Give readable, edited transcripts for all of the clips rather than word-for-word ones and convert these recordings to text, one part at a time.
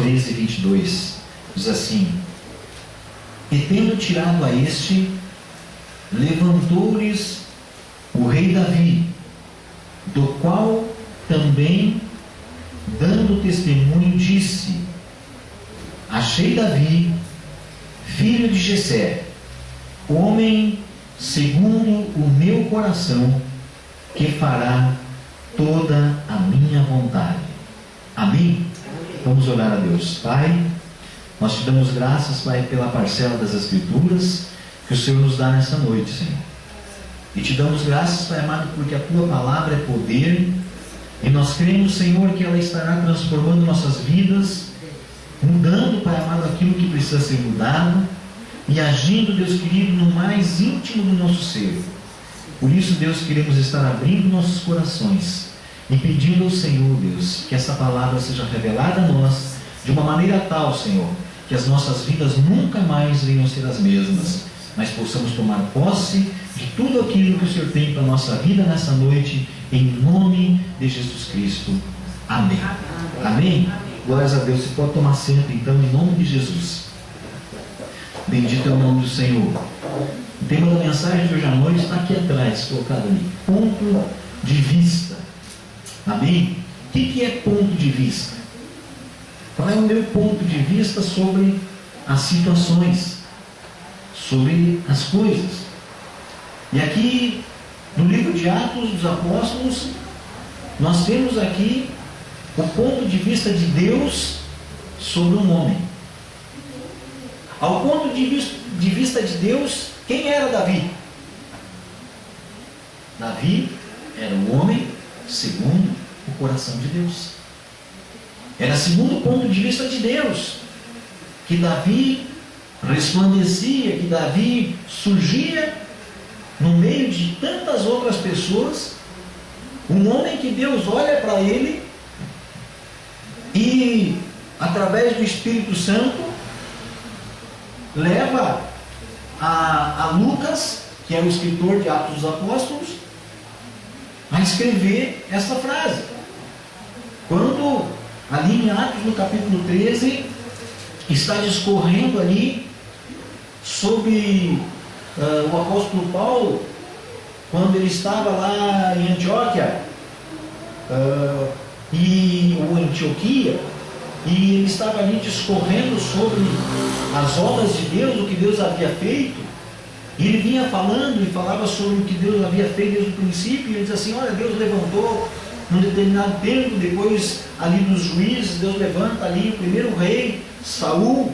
13, 22, diz assim: e tendo tirado a este, levantou-lhes o rei Davi, do qual também, dando testemunho, disse: achei Davi, filho de Jessé, homem segundo o meu coração, que fará toda a minha vontade. Amém? Vamos orar a Deus. Pai, nós te damos graças, Pai, pela parcela das Escrituras que o Senhor nos dá nessa noite, Senhor. E te damos graças, Pai amado, porque a Tua palavra é poder, e nós cremos, Senhor, que ela estará transformando nossas vidas, mudando, Pai amado, aquilo que precisa ser mudado, e agindo, Deus querido, no mais íntimo do nosso ser. Por isso, Deus, queremos estar abrindo nossos corações e pedindo ao Senhor, Deus, que essa palavra seja revelada a nós de uma maneira tal, Senhor, que as nossas vidas nunca mais venham a ser as mesmas, mas possamos tomar posse de tudo aquilo que o Senhor tem para a nossa vida nessa noite, em nome de Jesus Cristo. Amém. Amém? Glórias a Deus. Você pode tomar assento, então, em nome de Jesus. Bendito é o nome do Senhor. O tema da mensagem de hoje à noite está aqui atrás, colocado ali. Ponto de vista. Amém? O que é ponto de vista? Qual é o meu ponto de vista sobre as situações, sobre as coisas? E aqui, no livro de Atos dos Apóstolos, nós temos aqui o ponto de vista de Deus sobre um homem. Ao ponto de vista de Deus, quem era Davi? Davi era um homem segundo o coração de Deus. Era segundo o ponto de vista de Deus que Davi resplandecia, que Davi surgia no meio de tantas outras pessoas, um homem que Deus olha para ele e, através do Espírito Santo, leva a Lucas, que é o escritor de Atos dos Apóstolos, a escrever essa frase. Quando ali em Atos, no capítulo 13, está discorrendo ali sobre o apóstolo Paulo, quando ele estava lá em Antioquia, ou Antioquia, e ele estava ali discorrendo sobre as obras de Deus, o que Deus havia feito, e ele vinha falando e falava sobre o que Deus havia feito desde o princípio, e ele diz assim: olha, Deus levantou num determinado tempo, depois ali dos juízes, Deus levanta ali o primeiro rei, Saul,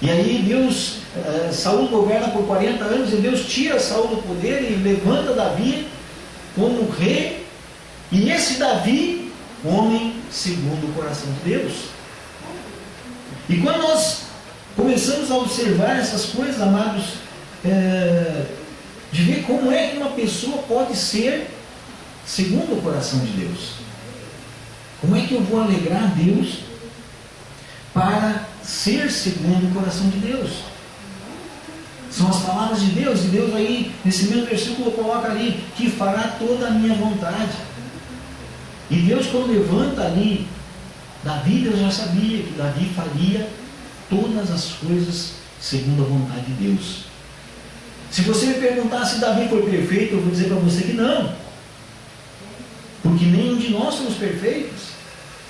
e aí Deus, Saul governa por 40 anos, e Deus tira Saul do poder e levanta Davi como rei, e esse Davi, homem segundo o coração de Deus. E quando nós começamos a observar essas coisas, amados, de ver como é que uma pessoa pode ser segundo o coração de Deus, como é que eu vou alegrar a Deus para ser segundo o coração de Deus? São as palavras de Deus, e Deus aí, nesse mesmo versículo, coloca ali, que fará toda a minha vontade. E Deus, quando levanta ali Davi, Deus já sabia que Davi faria todas as coisas segundo a vontade de Deus. Se você me perguntar se Davi foi perfeito, eu vou dizer para você que não, porque nenhum de nós somos perfeitos.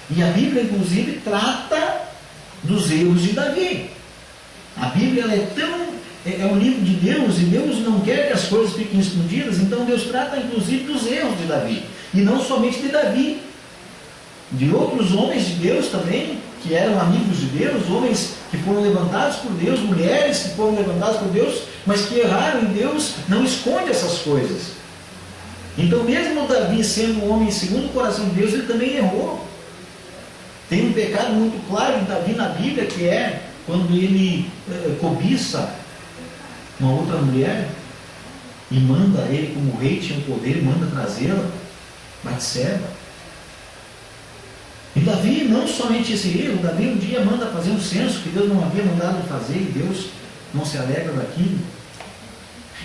E a Bíblia, inclusive, trata dos erros de Davi. A Bíblia é um livro de Deus, e Deus não quer que as coisas fiquem escondidas, então Deus trata inclusive dos erros de Davi, e não somente de Davi, de outros homens de Deus também, que eram amigos de Deus, homens que foram levantados por Deus, mulheres que foram levantadas por Deus, mas que erraram, e Deus não esconde essas coisas. Então, mesmo Davi sendo um homem segundo o coração de Deus, ele também errou. Tem um pecado muito claro de Davi na Bíblia, que é quando ele cobiça uma outra mulher e manda, ele como rei tinha o poder, manda trazê-la, Batseba. E Davi, não somente esse erro, Davi um dia manda fazer um censo que Deus não havia mandado fazer, e Deus não se alegra daquilo.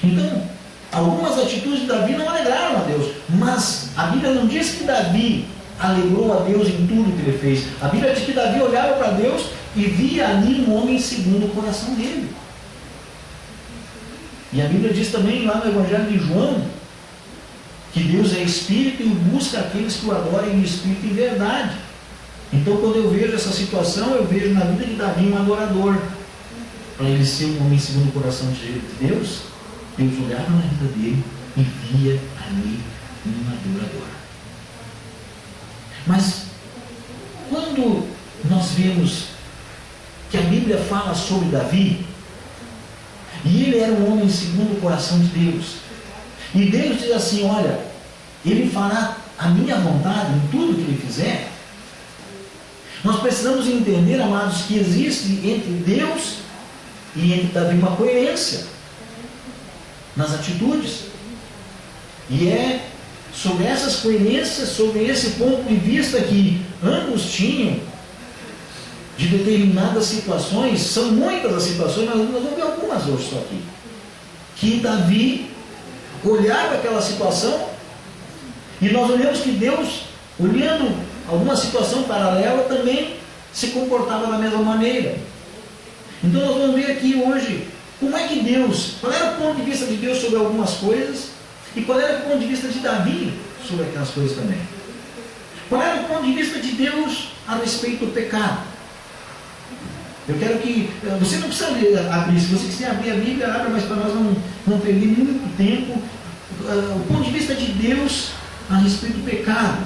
Então, algumas atitudes de Davi não alegraram a Deus, mas a Bíblia não diz que Davi alegrou a Deus em tudo que ele fez. A Bíblia diz que Davi olhava para Deus e via ali um homem segundo o coração dele. E a Bíblia diz também lá no Evangelho de João que Deus é Espírito e busca aqueles que o adorem em Espírito e em verdade. Então, quando eu vejo essa situação, eu vejo na vida de Davi um adorador. Para ele ser um homem segundo o coração de Deus, Deus olhava na vida dele e via ali um adorador. Mas, quando nós vemos que a Bíblia fala sobre Davi, e ele era um homem segundo o coração de Deus, e Deus diz assim: olha, ele fará a minha vontade em tudo que ele fizer. Nós precisamos entender, amados, que existe entre Deus e entre Davi uma coerência nas atitudes. E é sobre essas coerências, sobre esse ponto de vista que ambos tinham de determinadas situações, são muitas as situações, mas nós vamos ver algumas hoje só aqui, que Davi olhava aquela situação, e nós olhamos que Deus, olhando alguma situação paralela, também se comportava da mesma maneira. Então nós vamos ver aqui hoje como é que Deus, qual era o ponto de vista de Deus sobre algumas coisas, e qual era o ponto de vista de Davi sobre aquelas coisas também. Qual era o ponto de vista de Deus a respeito do pecado. Eu quero que, você não precisa abrir, se você quiser abrir a Bíblia, abra, mas para nós não perder muito tempo. O ponto de vista de Deus a respeito do pecado.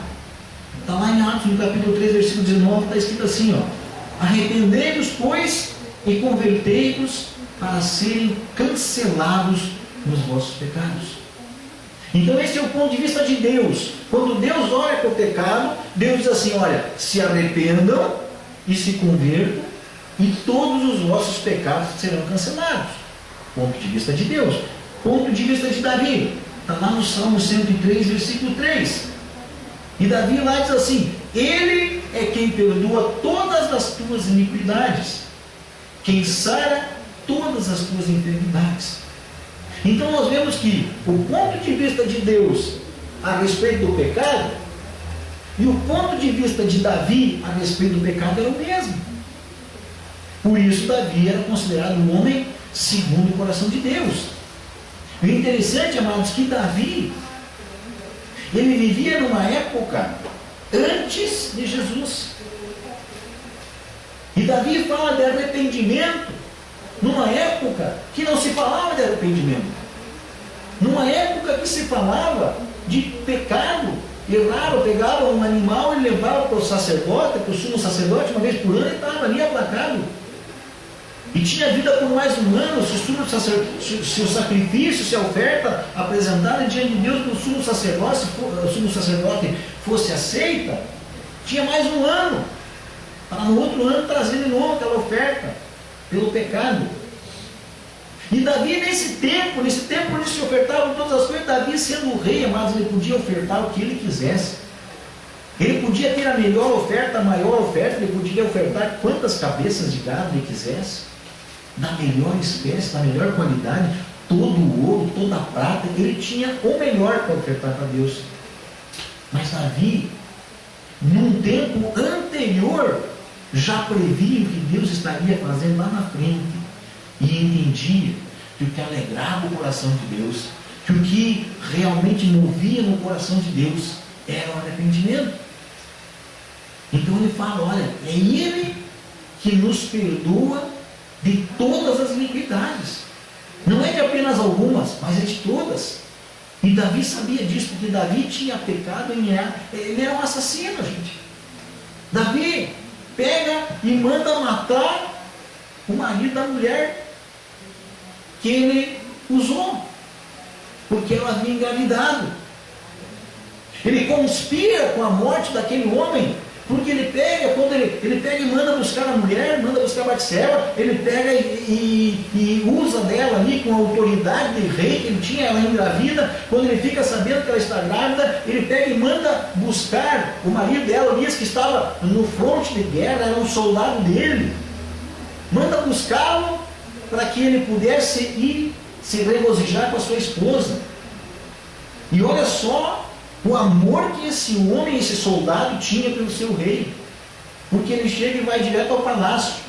Está lá em Atos, no capítulo 3, versículo 19, está escrito assim, arrependei-vos, pois, e convertei-vos para serem cancelados nos vossos pecados. Então esse é o ponto de vista de Deus. Quando Deus olha para o pecado, Deus diz assim, olha, se arrependam e se convertam, e todos os vossos pecados serão cancelados. Ponto de vista de Deus. Ponto de vista de Davi, está lá no Salmo 103, versículo 3. E Davi lá diz assim, ele é quem perdoa todas as tuas iniquidades, quem sara todas as tuas enfermidades. Então nós vemos que o ponto de vista de Deus a respeito do pecado e o ponto de vista de Davi a respeito do pecado era o mesmo. Por isso Davi era considerado um homem segundo o coração de Deus. O interessante, amados, que Davi, ele vivia numa época antes de Jesus. E Davi fala de arrependimento numa época que não se falava de arrependimento. Numa época que se falava de pecado. Errava, pegava um animal e levava para o sacerdote, para o sumo sacerdote, uma vez por ano, e estava ali aplacado. E tinha vida por mais um ano. Se o sacrifício, se a oferta apresentada diante de Deus pelo sumo sacerdote fosse aceita, tinha mais um ano, para no outro ano trazer de novo aquela oferta pelo pecado. E Davi nesse tempo onde se ofertavam todas as coisas, Davi sendo o rei, amados, ele podia ofertar o que ele quisesse. Ele podia ter a melhor oferta, a maior oferta, ele podia ofertar quantas cabeças de gado ele quisesse, da melhor espécie, da melhor qualidade, todo o ouro, toda a prata, ele tinha o melhor para ofertar para Deus. Mas Davi, num tempo anterior, já previa o que Deus estaria fazendo lá na frente, e entendia que o que alegrava o coração de Deus, que o que realmente movia no coração de Deus era o arrependimento. Então ele fala, olha, é Ele que nos perdoa de todas as iniquidades. Não é de apenas algumas, mas é de todas. E Davi sabia disso, porque Davi tinha pecado, ele era um assassino, gente. Davi pega e manda matar o marido da mulher que ele usou, porque ela havia engravidado. Ele conspira com a morte daquele homem, porque ele pega, quando ele pega e manda buscar a mulher, manda buscar Batseba, ele pega e usa dela ali com a autoridade de rei que ele tinha, ela engravida. Quando ele fica sabendo que ela está grávida, ele pega e manda buscar o marido dela, Elias, que estava no fronte de guerra, era um soldado dele, manda buscá-lo para que ele pudesse ir se regozijar com a sua esposa. E olha só O amor que esse homem, esse soldado tinha pelo seu rei. Porque ele chega e vai direto ao palácio.